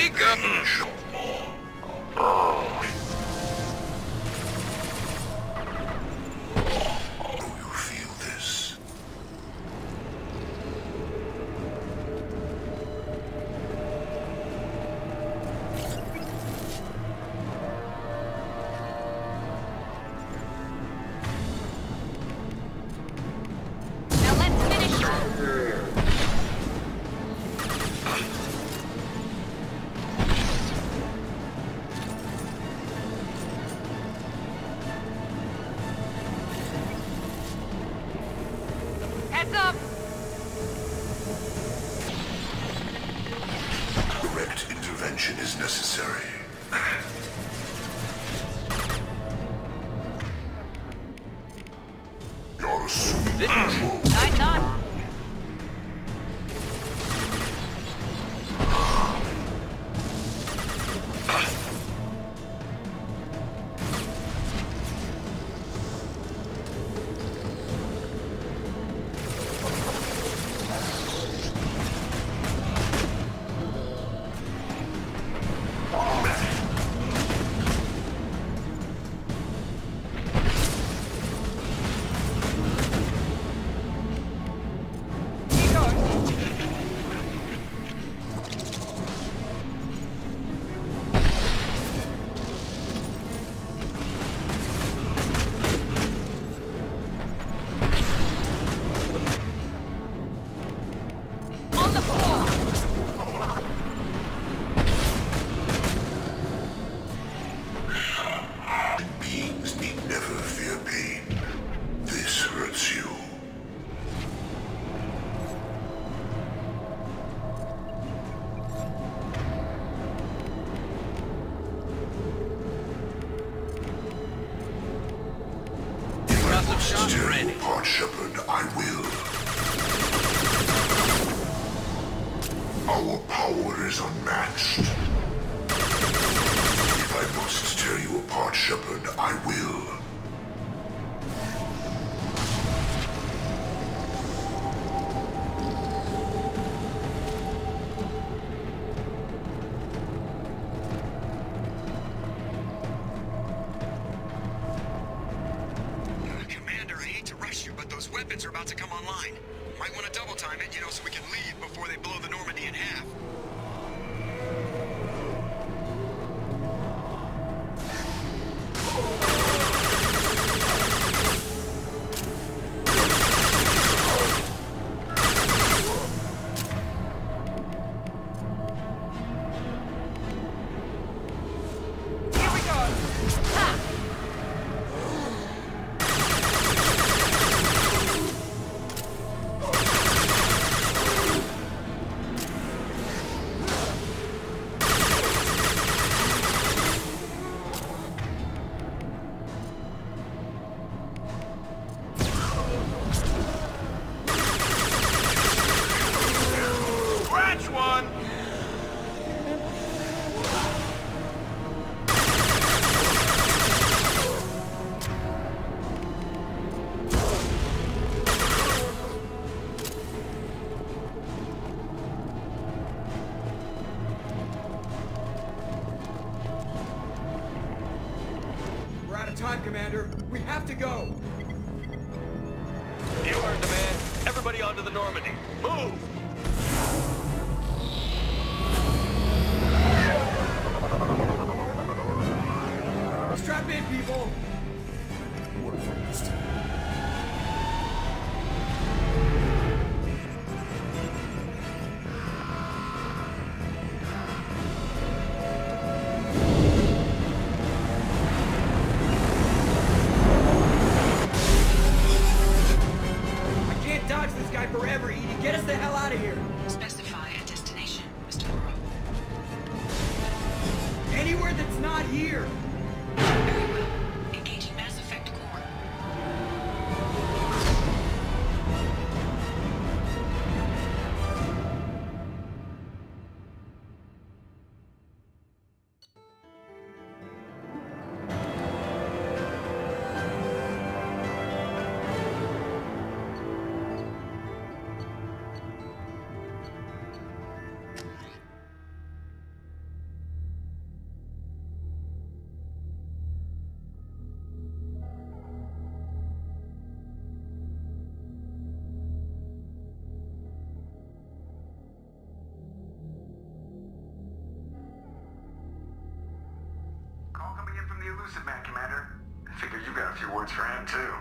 we go. You feel this? Now let's finish. Heads up! Direct intervention is necessary. You're assuming control. I'm not. On the floor! Beings need never fear pain. This hurts you. Got some shots Still, ready. Part Shepherd, I will. Our power is unmatched. If I must tear you apart, Shepherd, I will. Commander, I hate to rush you, but those weapons are about to come online. Might want to double time it, so we can leave before they blow the Normandy in half. Here we go! Ha! Scratch one! We're out of time, Commander. We have to go. You heard the man. Everybody onto the Normandy. Move! Strap in, people. I can't dodge this guy forever, Edie. Get us the hell out of here. Specify a destination, Mr. Moreau. Anywhere that's not here. Very well. Engaging Mass Effect core. the elusive man, Commander. Figure you got a few words for him, too.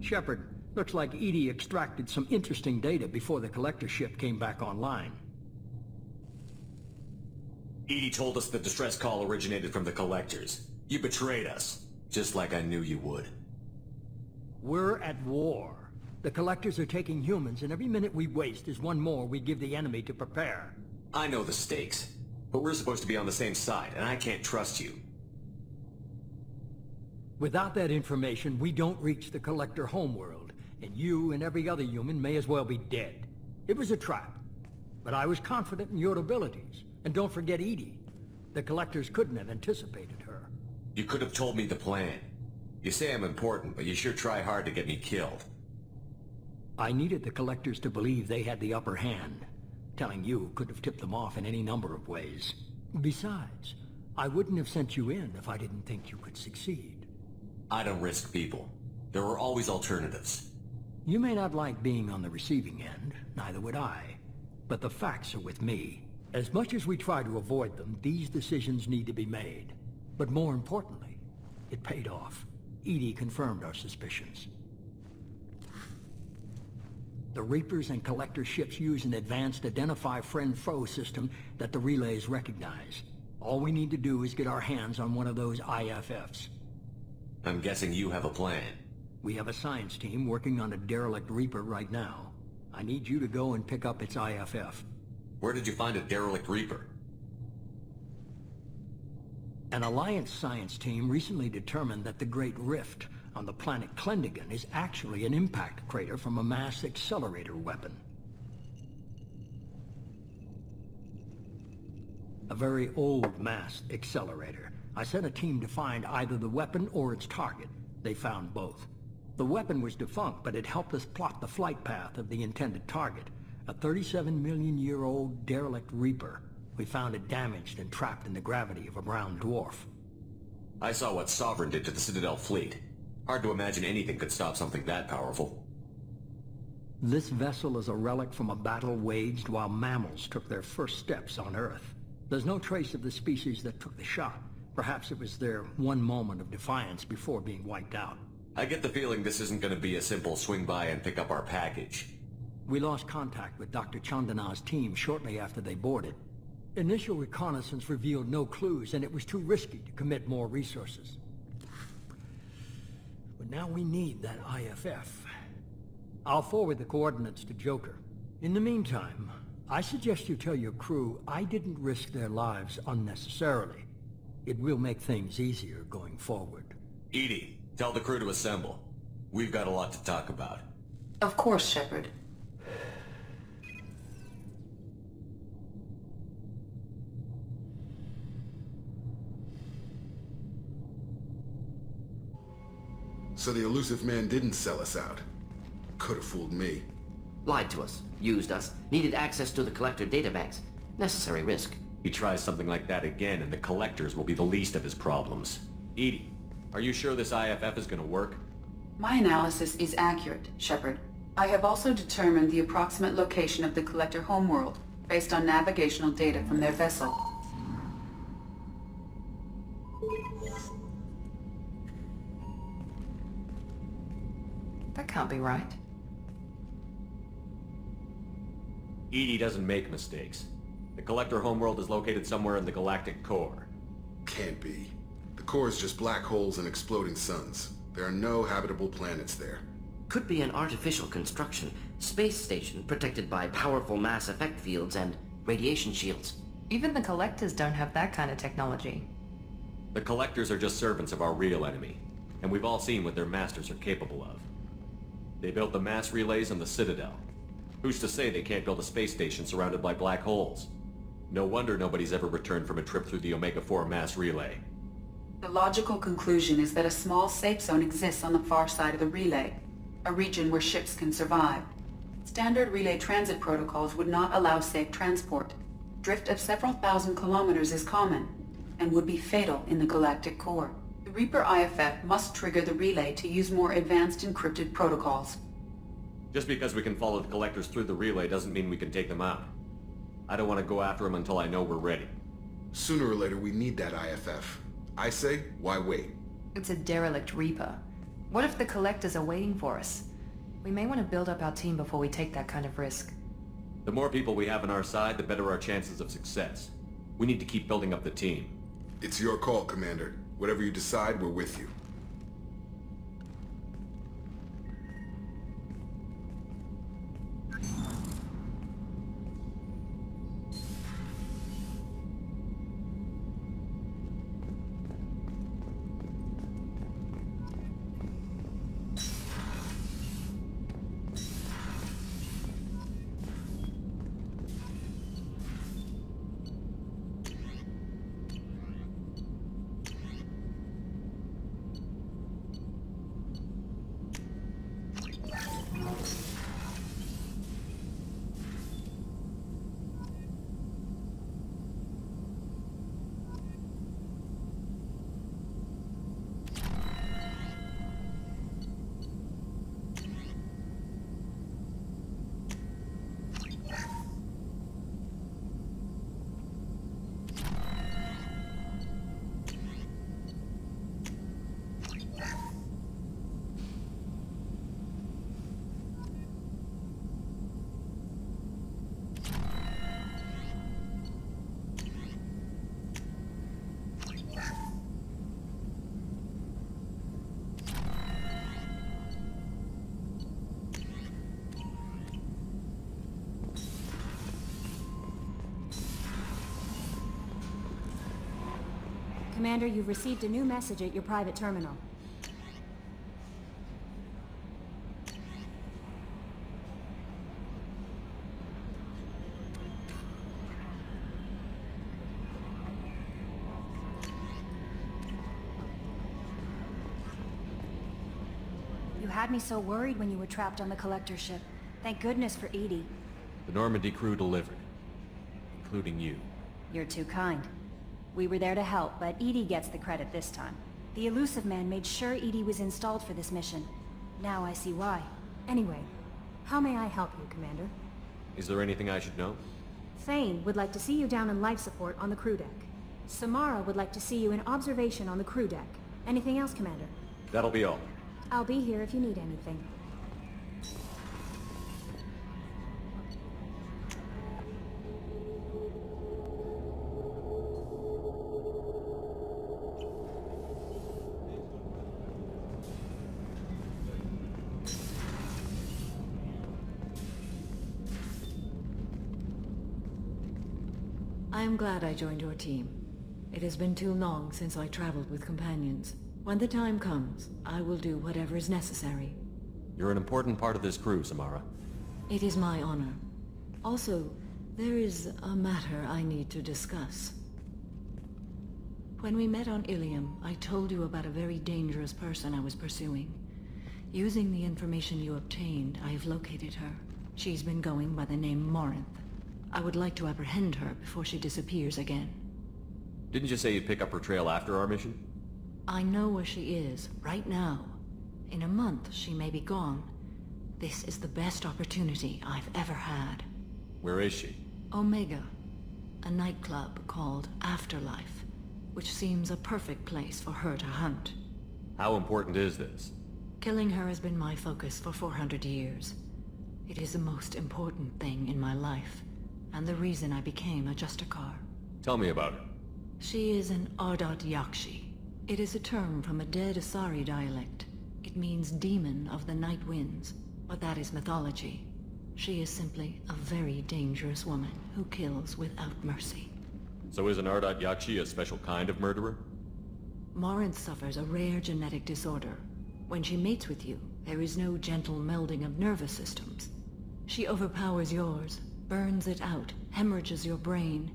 Shepard, looks like Edie extracted some interesting data before the collector ship came back online. Edie told us the distress call originated from the collectors. You betrayed us, just like I knew you would. We're at war. The collectors are taking humans, and every minute we waste is one more we give the enemy to prepare. I know the stakes, but we're supposed to be on the same side, and I can't trust you. Without that information, we don't reach the collector homeworld, and you and every other human may as well be dead. It was a trap, but I was confident in your abilities. And don't forget Edie. The collectors couldn't have anticipated her. You could have told me the plan. You say I'm important, but you sure try hard to get me killed. I needed the collectors to believe they had the upper hand. Telling you could have tipped them off in any number of ways. Besides, I wouldn't have sent you in if I didn't think you could succeed. I don't risk people. There are always alternatives. You may not like being on the receiving end, neither would I. But the facts are with me. As much as we try to avoid them, these decisions need to be made. But more importantly, it paid off. Edie confirmed our suspicions. The Reapers and Collector ships use an advanced Identify Friend-Foe system that the relays recognize. All we need to do is get our hands on one of those IFFs. I'm guessing you have a plan. We have a science team working on a derelict Reaper right now. I need you to go and pick up its IFF. Where did you find a derelict Reaper? An Alliance science team recently determined that the Great Rift on the planet Klendigan is actually an impact crater from a mass accelerator weapon. A very old mass accelerator. I sent a team to find either the weapon or its target. They found both. The weapon was defunct, but it helped us plot the flight path of the intended target. A 37-million-year-old derelict Reaper. We found it damaged and trapped in the gravity of a brown dwarf. I saw what Sovereign did to the Citadel fleet. Hard to imagine anything could stop something that powerful. This vessel is a relic from a battle waged while mammals took their first steps on Earth. There's no trace of the species that took the shot. Perhaps it was their one moment of defiance before being wiped out. I get the feeling this isn't going to be a simple swing by and pick up our package. We lost contact with Dr. Chandana's team shortly after they boarded. Initial reconnaissance revealed no clues, and it was too risky to commit more resources. But now we need that IFF. I'll forward the coordinates to Joker. In the meantime, I suggest you tell your crew I didn't risk their lives unnecessarily. It will make things easier going forward. Edie, tell the crew to assemble. We've got a lot to talk about. Of course, Shepard. So the elusive man didn't sell us out. Could have fooled me. Lied to us, used us, needed access to the Collector databanks. Necessary risk. He tries something like that again, and the Collectors will be the least of his problems. Edie, are you sure this IFF is gonna work? My analysis is accurate, Shepard. I have also determined the approximate location of the Collector homeworld, based on navigational data from their vessel. That can't be right. Edie doesn't make mistakes. The Collector homeworld is located somewhere in the galactic core. Can't be. The core is just black holes and exploding suns. There are no habitable planets there. Could be an artificial construction, space station protected by powerful mass effect fields and radiation shields. Even the Collectors don't have that kind of technology. The Collectors are just servants of our real enemy, and we've all seen what their masters are capable of. They built the mass relays on the Citadel. Who's to say they can't build a space station surrounded by black holes? No wonder nobody's ever returned from a trip through the Omega-4 mass relay. The logical conclusion is that a small safe zone exists on the far side of the relay, a region where ships can survive. Standard relay transit protocols would not allow safe transport. Drift of several thousand kilometers is common, and would be fatal in the galactic core. The Reaper IFF must trigger the relay to use more advanced encrypted protocols. Just because we can follow the collectors through the relay doesn't mean we can take them out. I don't want to go after them until I know we're ready. Sooner or later, we need that IFF. I say, why wait? It's a derelict Reaper. What if the collectors are waiting for us? We may want to build up our team before we take that kind of risk. The more people we have on our side, the better our chances of success. We need to keep building up the team. It's your call, Commander. Whatever you decide, we're with you. Commander, you've received a new message at your private terminal. You had me so worried when you were trapped on the collector ship. Thank goodness for Edie. The Normandy crew delivered. Including you. You're too kind. We were there to help, but Edie gets the credit this time. The Elusive Man made sure Edie was installed for this mission. Now I see why. Anyway, how may I help you, Commander? Is there anything I should know? Thane would like to see you down in life support on the crew deck. Samara would like to see you in observation on the crew deck. Anything else, Commander? That'll be all. I'll be here if you need anything. I am glad I joined your team. It has been too long since I traveled with companions. When the time comes, I will do whatever is necessary. You're an important part of this crew, Samara. It is my honor. Also, there is a matter I need to discuss. When we met on Ilium, I told you about a very dangerous person I was pursuing. Using the information you obtained, I have located her. She's been going by the name Morinth. I would like to apprehend her before she disappears again. Didn't you say you'd pick up her trail after our mission? I know where she is, right now. In a month, she may be gone. This is the best opportunity I've ever had. Where is she? Omega, a nightclub called Afterlife, which seems a perfect place for her to hunt. How important is this? Killing her has been my focus for 400 years. It is the most important thing in my life, and the reason I became a Justicar. Tell me about her. She is an Ardat Yakshi. It is a term from a dead Asari dialect. It means demon of the night winds, but that is mythology. She is simply a very dangerous woman who kills without mercy. So is an Ardat Yakshi a special kind of murderer? Morinth suffers a rare genetic disorder. When she mates with you, there is no gentle melding of nervous systems. She overpowers yours, burns it out, hemorrhages your brain,